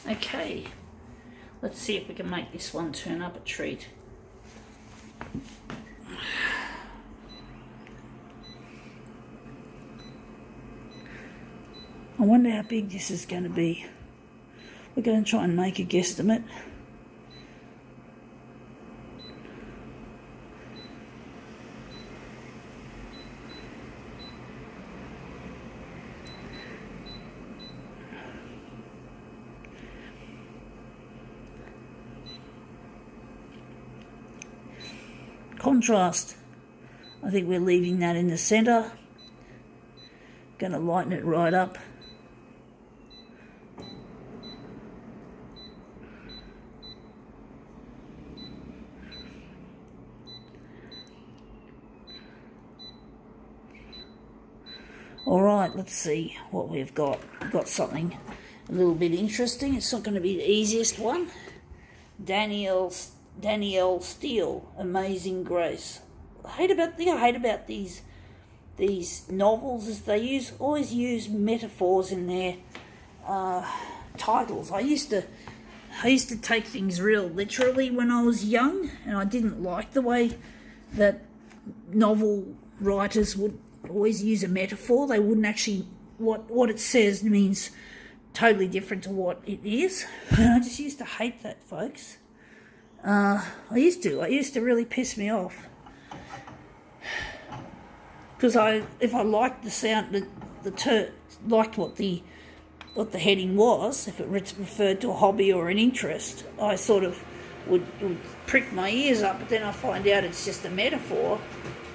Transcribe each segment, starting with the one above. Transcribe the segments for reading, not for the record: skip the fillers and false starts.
Okay, let's see if we can make this one turn up a treat. I wonder how big this is going to be. We're going to try and make a guesstimate. Contrast. I think we're leaving that in the centre. Going to lighten it right up. All right, let's see what we've got. We've got something a little bit interesting. It's not going to be the easiest one. Danielle Steele, Amazing Grace. I hate about these novels is they always use metaphors in their titles. I used to take things real literally when I was young, and I didn't like the way that novel writers would always use a metaphor. They wouldn't actually, what it says means totally different to what it is. And I just used to hate that, folks. I used to really piss me off. Because if I liked the sound, liked what the heading was, if it referred to a hobby or an interest, I sort of would prick my ears up, but then I find out it's just a metaphor.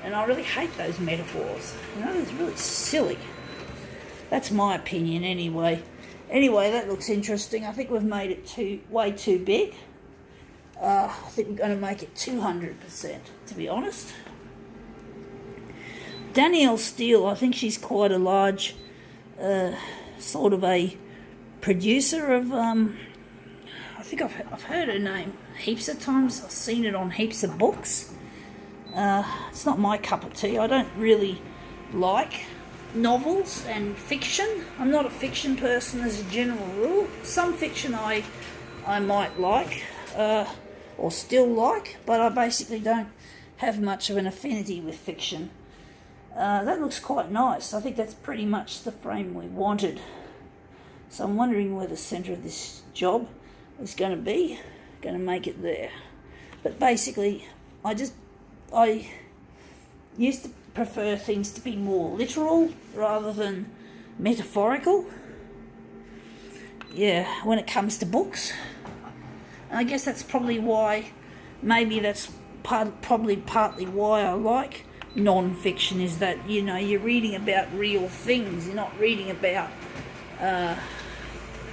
And I really hate those metaphors. You know, it's really silly. That's my opinion anyway. Anyway, that looks interesting. I think we've made it way too big. I think we're going to make it 200%, to be honest. Danielle Steele, I think she's quite a large sort of a producer of... I think I've heard her name heaps of times. I've seen it on heaps of books. It's not my cup of tea. I don't really like novels and fiction. I'm not a fiction person as a general rule. Some fiction I might like or still like, but I basically don't have much of an affinity with fiction. That looks quite nice. I think that's pretty much the frame we wanted. So I'm wondering where the centre of this job is going to be. Going to make it there. But basically, I used to prefer things to be more literal rather than metaphorical. Yeah, when it comes to books. And I guess that's probably why, maybe that's probably partly why I like non-fiction, is that, you know, you're reading about real things. You're not reading about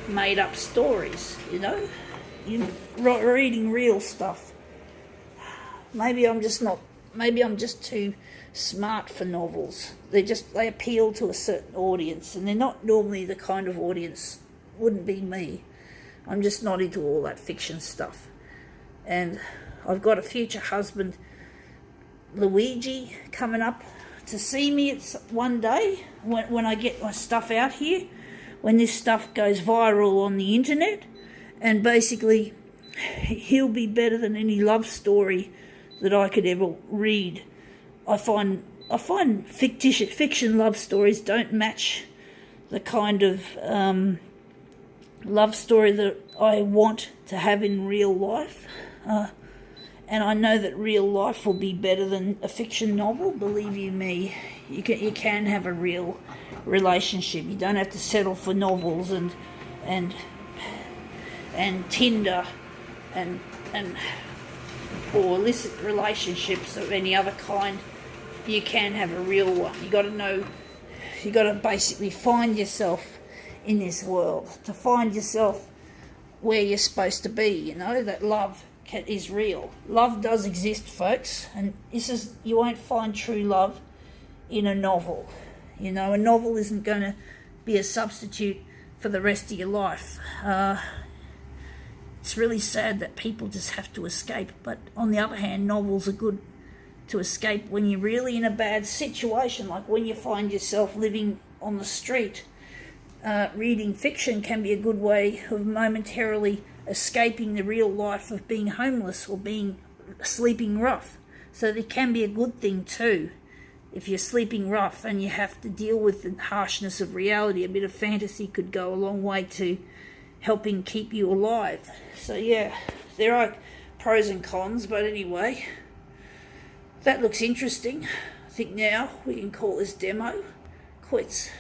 made-up stories, you know. You're reading real stuff. Maybe I'm just too smart for novels. They appeal to a certain audience, and they're not normally the kind of audience, wouldn't be me. I'm just not into all that fiction stuff. And I've got a future husband, Luigi, coming up to see me one day when I get my stuff out here, when this stuff goes viral on the internet, and basically he'll be better than any love story that I could ever read. I find fiction love stories don't match the kind of love story that I want to have in real life. And I know that real life will be better than a fiction novel. Believe you me, you can have a real relationship. You don't have to settle for novels and Tinder and or illicit relationships of any other kind. You can have a real one. You got to basically find yourself in this world, to find yourself where you're supposed to be. You know that love is real. Love does exist, folks, and you won't find true love in a novel. You know, a novel isn't going to be a substitute for the rest of your life. It's really sad that people just have to escape, but on the other hand, novels are good to escape when you're really in a bad situation, like when you find yourself living on the street reading fiction can be a good way of momentarily escaping the real life of being homeless or being sleeping rough. So it can be a good thing too. If you're sleeping rough and you have to deal with the harshness of reality, a bit of fantasy could go a long way to helping keep you alive. So yeah, there are pros and cons, but anyway, that looks interesting. I think now we can call this demo quits.